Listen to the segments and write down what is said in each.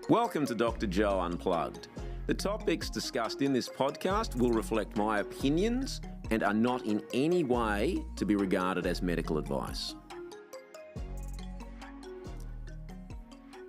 Welcome to Dr Joe Unplugged. The topics discussed in this podcast will reflect my opinions and are not in any way to be regarded as medical advice.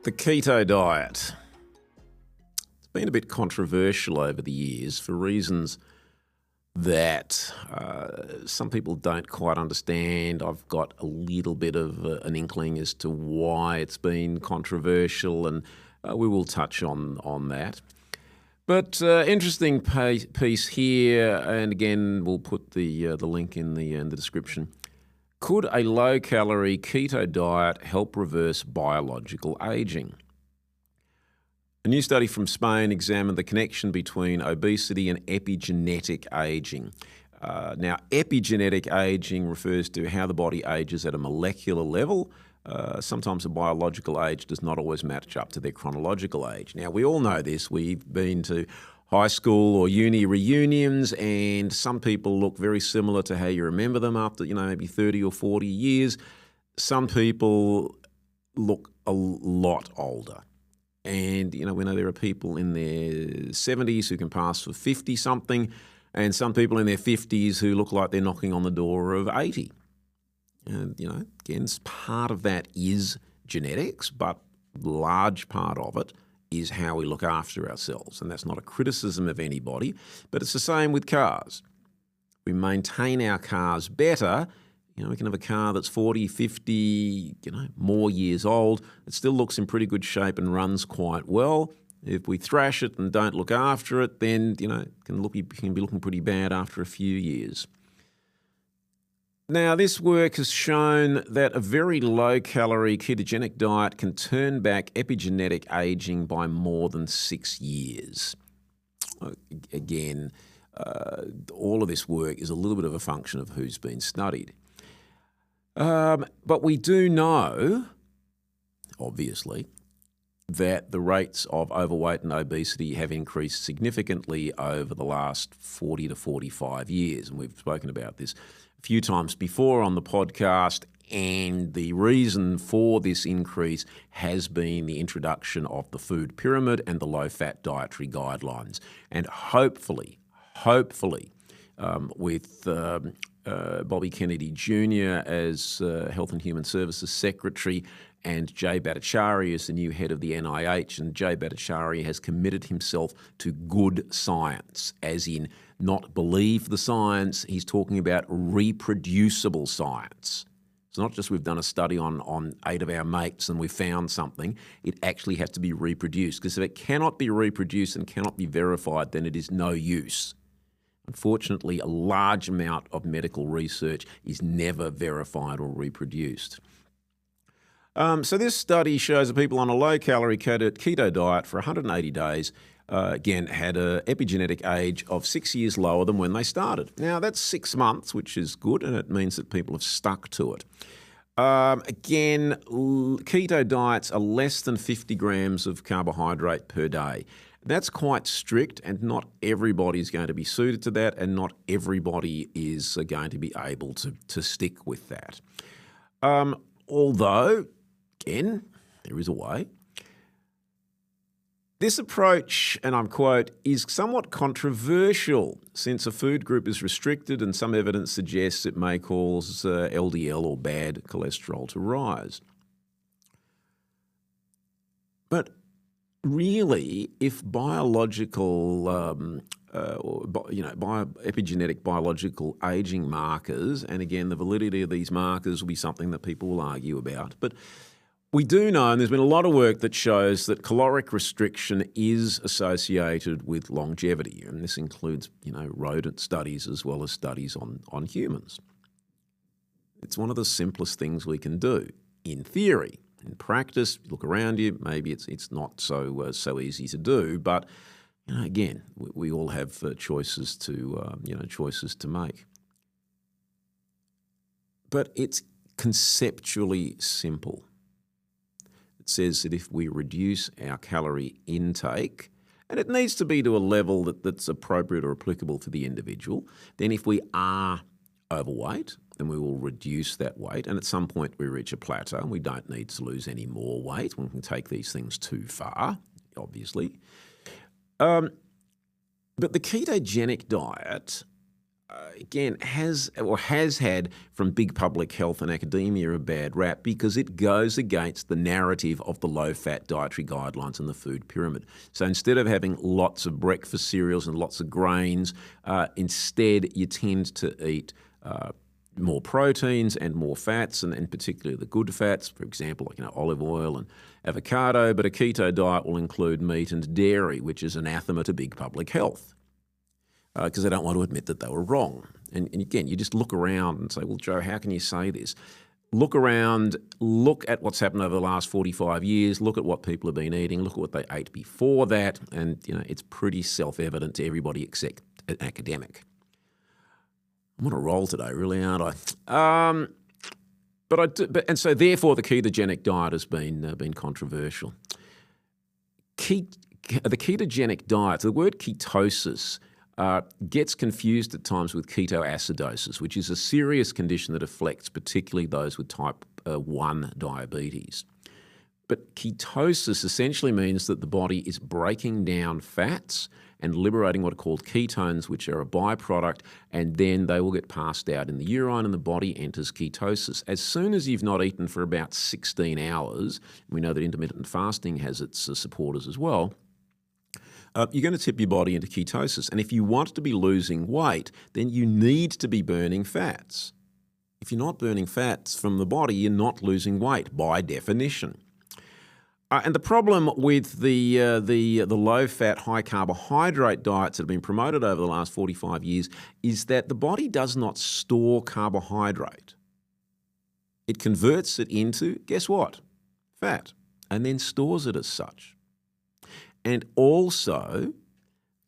The keto diet. It's been a bit controversial over the years for reasons that some people don't quite understand. I've got a little bit of an inkling as to why it's been controversial, and we will touch on that. But interesting piece here, and again, we'll put the link in the description. Could a low-calorie keto diet help reverse biological aging? A new study from Spain examined the connection between obesity and epigenetic aging. Now, epigenetic aging refers to how the body ages at a molecular level. Sometimes a biological age does not always match up to their chronological age. Now, we all know this. We've been to high school or uni reunions, and some people look very similar to how you remember them after, maybe 30 or 40 years. Some people look a lot older. And, we know there are people in their 70s who can pass for 50-something, and some people in their 50s who look like they're knocking on the door of 80. And, again, part of that is genetics, but large part of it is how we look after ourselves. And that's not a criticism of anybody, but it's the same with cars. We maintain our cars better. We can have a car that's 40, 50, more years old. It still looks in pretty good shape and runs quite well. If we thrash it and don't look after it, then, it can be looking pretty bad after a few years. Now, this work has shown that a very low-calorie ketogenic diet can turn back epigenetic aging by more than 6 years. Again, all of this work is a little bit of a function of who's been studied. But we do know, obviously, that the rates of overweight and obesity have increased significantly over the last 40 to 45 years. And we've spoken about this a few times before on the podcast. And the reason for this increase has been the introduction of the food pyramid and the low-fat dietary guidelines. And hopefully, with Bobby Kennedy Jr. as Health and Human Services Secretary, and Jay Bhattacharya as the new head of the NIH, and Jay Bhattacharya has committed himself to good science, as in not believe the science. He's talking about reproducible science. It's not just we've done a study on 8 of our mates and we found something. It actually has to be reproduced, because if it cannot be reproduced and cannot be verified, then it is no use. Unfortunately, a large amount of medical research is never verified or reproduced. So this study shows that people on a low-calorie keto diet for 180 days, again, had an epigenetic age of 6 years lower than when they started. Now, that's 6 months, which is good, and it means that people have stuck to it. Again, keto diets are less than 50 grams of carbohydrate per day. That's quite strict, and not everybody is going to be suited to that, and not everybody is going to be able to stick with that. Although, again, there is a way. This approach, and I'm quote, is somewhat controversial since a food group is restricted and some evidence suggests it may cause LDL or bad cholesterol to rise. But really, if epigenetic biological aging markers, and again, the validity of these markers will be something that people will argue about, but we do know, and there's been a lot of work that shows that caloric restriction is associated with longevity, and this includes, rodent studies as well as studies on humans. It's one of the simplest things we can do, in theory. In practice, look around you, maybe it's not so easy to do, but again, we all have choices to make. But it's conceptually simple. It says that if we reduce our calorie intake, and it needs to be to a level that's appropriate or applicable for the individual, then if we are overweight, then we will reduce that weight, and at some point we reach a plateau and we don't need to lose any more weight. We can take these things too far. obviously. But the ketogenic diet, again, has had from big public health and academia a bad rap because it goes against the narrative of the low-fat dietary guidelines and the food pyramid. So instead of having lots of breakfast cereals and lots of grains, instead you tend to eat more proteins and more fats, and particularly the good fats, for example, like olive oil and avocado. But a keto diet will include meat and dairy, which is anathema to big public health because they don't want to admit that they were wrong. And again, you just look around and say, well, Joe, how can you say this? Look around, look at what's happened over the last 45 years, look at what people have been eating, look at what they ate before that, and it's pretty self-evident to everybody except an academic. I'm on a roll today, really, aren't I? And so therefore the ketogenic diet has been controversial. The ketogenic diet, the word ketosis, gets confused at times with ketoacidosis, which is a serious condition that afflicts particularly those with type 1 diabetes. But ketosis essentially means that the body is breaking down fats and liberating what are called ketones, which are a byproduct, and then they will get passed out in the urine and the body enters ketosis. As soon as you've not eaten for about 16 hours, we know that intermittent fasting has its supporters as well, you're going to tip your body into ketosis. And if you want to be losing weight, then you need to be burning fats. If you're not burning fats from the body, you're not losing weight by definition. And the problem with the low-fat, high-carbohydrate diets that have been promoted over the last 45 years is that the body does not store carbohydrate. It converts it into, guess what? Fat, and then stores it as such. And also,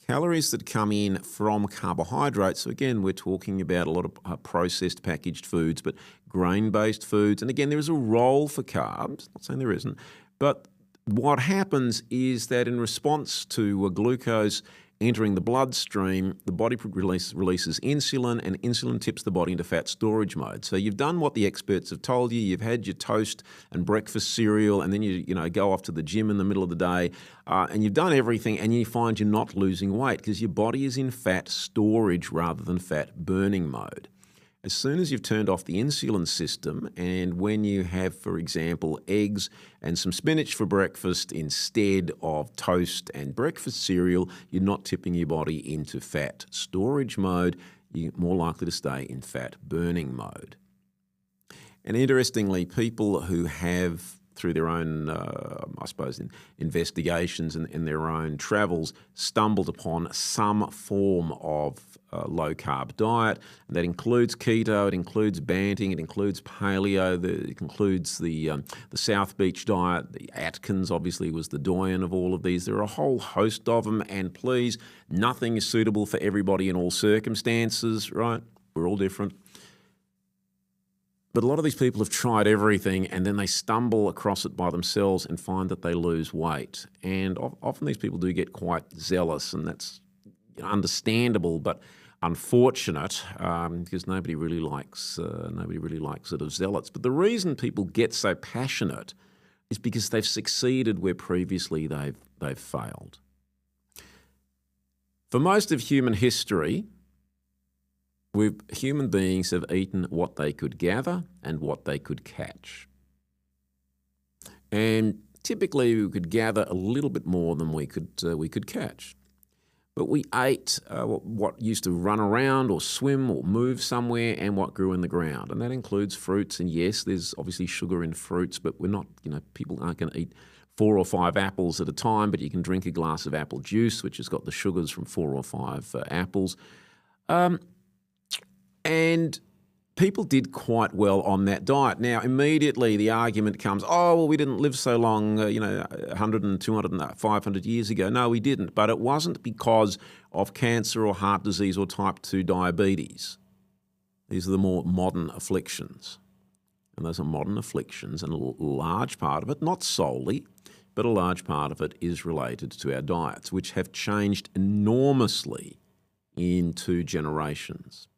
calories that come in from carbohydrates, so again, we're talking about a lot of processed packaged foods, but grain-based foods. And again, there is a role for carbs, not saying there isn't, but what happens is that in response to glucose entering the bloodstream, the body releases insulin, and insulin tips the body into fat storage mode. So you've done what the experts have told you. You've had your toast and breakfast cereal, and then you go off to the gym in the middle of the day, and you've done everything, and you find you're not losing weight because your body is in fat storage rather than fat burning mode. As soon as you've turned off the insulin system, and when you have, for example, eggs and some spinach for breakfast instead of toast and breakfast cereal, you're not tipping your body into fat storage mode. You're more likely to stay in fat burning mode. And interestingly, people who have, through their own, investigations and their own travels, stumbled upon some form of low-carb diet. And that includes keto, it includes banting, it includes paleo, it includes the South Beach diet. The Atkins obviously was the doyen of all of these. There are a whole host of them, and please, nothing is suitable for everybody in all circumstances, right? We're all different. But a lot of these people have tried everything, and then they stumble across it by themselves and find that they lose weight. And often these people do get quite zealous, and that's understandable, but unfortunate because nobody really likes sort of zealots. But the reason people get so passionate is because they've succeeded where previously they've failed. For most of human history, human beings have eaten what they could gather and what they could catch. And typically we could gather a little bit more than we could catch. But we ate what used to run around or swim or move somewhere and what grew in the ground. And that includes fruits. And yes, there's obviously sugar in fruits, but we're not, people aren't going to eat 4 or 5 apples at a time, but you can drink a glass of apple juice, which has got the sugars from 4 or 5 apples. And people did quite well on that diet. Now, immediately the argument comes, oh, well, we didn't live so long, 100 and 200 and 500 years ago. No, we didn't. But it wasn't because of cancer or heart disease or type 2 diabetes. These are the more modern afflictions. And those are modern afflictions, and a large part of it, not solely, but a large part of it is related to our diets, which have changed enormously in 2 generations.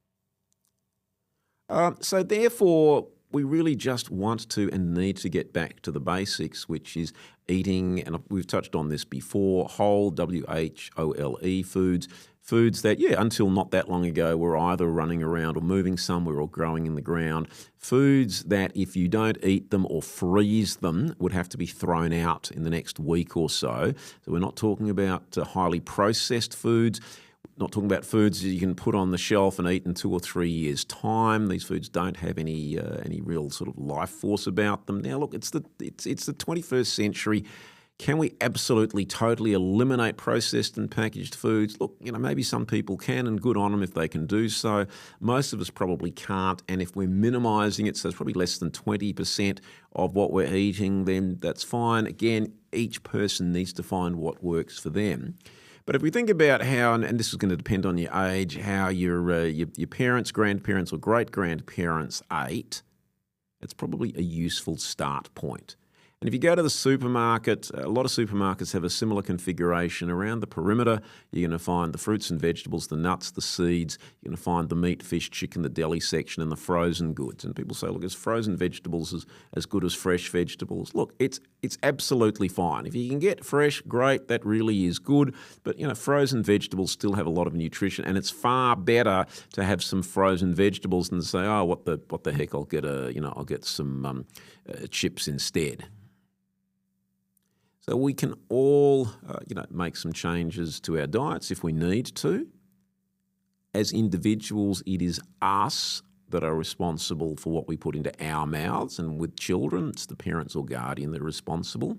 So therefore, we really just want to and need to get back to the basics, which is eating, and we've touched on this before, whole, W-H-O-L-E foods, foods that, until not that long ago were either running around or moving somewhere or growing in the ground. Foods that if you don't eat them or freeze them would have to be thrown out in the next week or so. So we're not talking about highly processed foods. Not talking about foods that you can put on the shelf and eat in 2 or 3 years' time. These foods don't have any real sort of life force about them. Now, look, it's the 21st century. Can we absolutely, totally eliminate processed and packaged foods? Look, maybe some people can, and good on them if they can do so. Most of us probably can't, and if we're minimising it, so it's probably less than 20% of what we're eating, then that's fine. Again, each person needs to find what works for them. But if we think about how, and this is going to depend on your age, how your parents, grandparents, or great-grandparents ate, it's probably a useful start point. And if you go to the supermarket, a lot of supermarkets have a similar configuration. Around the perimeter, you're going to find the fruits and vegetables, the nuts, the seeds. You're going to find the meat, fish, chicken, the deli section, and the frozen goods. And people say, look, is frozen vegetables as good as fresh vegetables? Look, it's absolutely fine. If you can get fresh, great, that really is good. But, frozen vegetables still have a lot of nutrition, and it's far better to have some frozen vegetables than to say, oh, what the heck, I'll get some chips instead. So we can all, make some changes to our diets if we need to. As individuals, it is us that are responsible for what we put into our mouths, and with children, it's the parents or guardian that are responsible.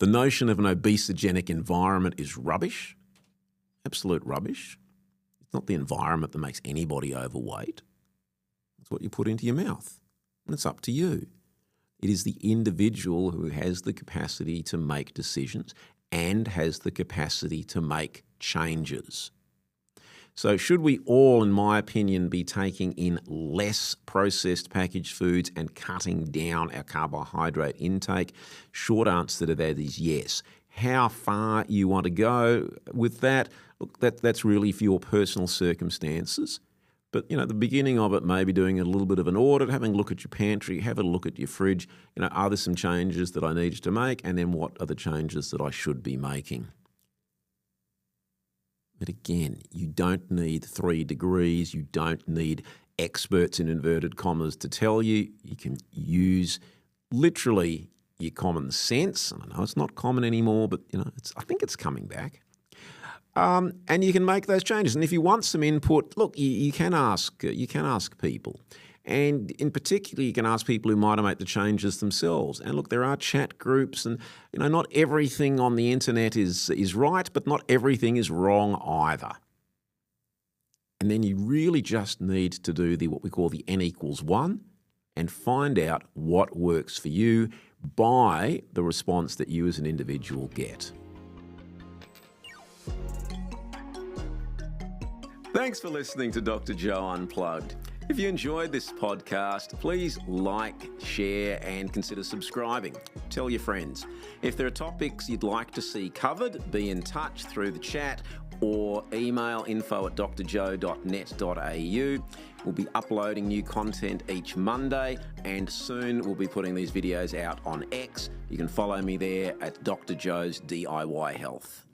The notion of an obesogenic environment is rubbish, absolute rubbish. It's not the environment that makes anybody overweight. It's what you put into your mouth, and it's up to you. It is the individual who has the capacity to make decisions and has the capacity to make changes. So should we all, in my opinion, be taking in less processed packaged foods and cutting down our carbohydrate intake? Short answer to that is yes. How far you want to go with that, look, that's really for your personal circumstances. But, the beginning of it may be doing a little bit of an audit, having a look at your pantry, have a look at your fridge. Are there some changes that I need to make? And then what are the changes that I should be making? But again, you don't need 3 degrees. You don't need experts in inverted commas to tell you. You can use literally your common sense. And I know it's not common anymore, but, I think it's coming back. And you can make those changes. And if you want some input, look, you can ask people. And in particular, you can ask people who might make the changes themselves. And look, there are chat groups, and not everything on the internet is right, but not everything is wrong either. And then you really just need to do what we call the N=1 and find out what works for you by the response that you as an individual get. Thanks for listening to Dr. Joe Unplugged. If you enjoyed this podcast, please like, share, and consider subscribing. Tell your friends. If there are topics you'd like to see covered, be in touch through the chat or email info@drjoe.net.au. We'll be uploading new content each Monday, and soon we'll be putting these videos out on X. You can follow me there at Dr. Joe's DIY Health.